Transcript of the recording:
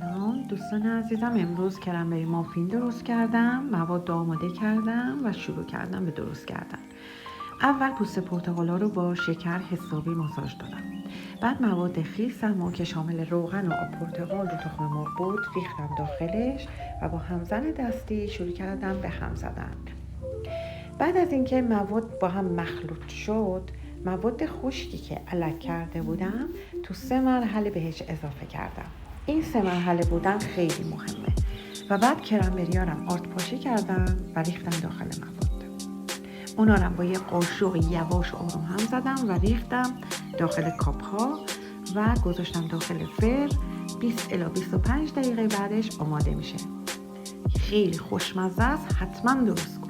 سلام دوستان عزیزم، امروز کرنبری مافین درست کردم. مواد آماده کردم و شروع کردم به درست کردن. اول پوست پرتقالا رو با شکر حسابی ماساژ دادم. بعد مواد خیسم که شامل روغن و آب پرتقال و تخم مرغ بود ریختم داخلش و با همزن دستی شروع کردم به هم زدن. بعد از اینکه مواد با هم مخلوط شد، مواد خشکی که علک کرده بودم تو 3 مرحله بهش اضافه کردم. این 3 مرحله بودن خیلی مهمه. و بعد کرنبریارم آرد پاشی کردم و ریختم داخل مواد. اونا رو با یه قاشق یواش و آروم هم زدم و ریختم داخل کاپ ها و گذاشتم داخل فر. 20 الی 25 دقیقه بعدش آماده میشه. خیلی خوشمزه است، حتما درست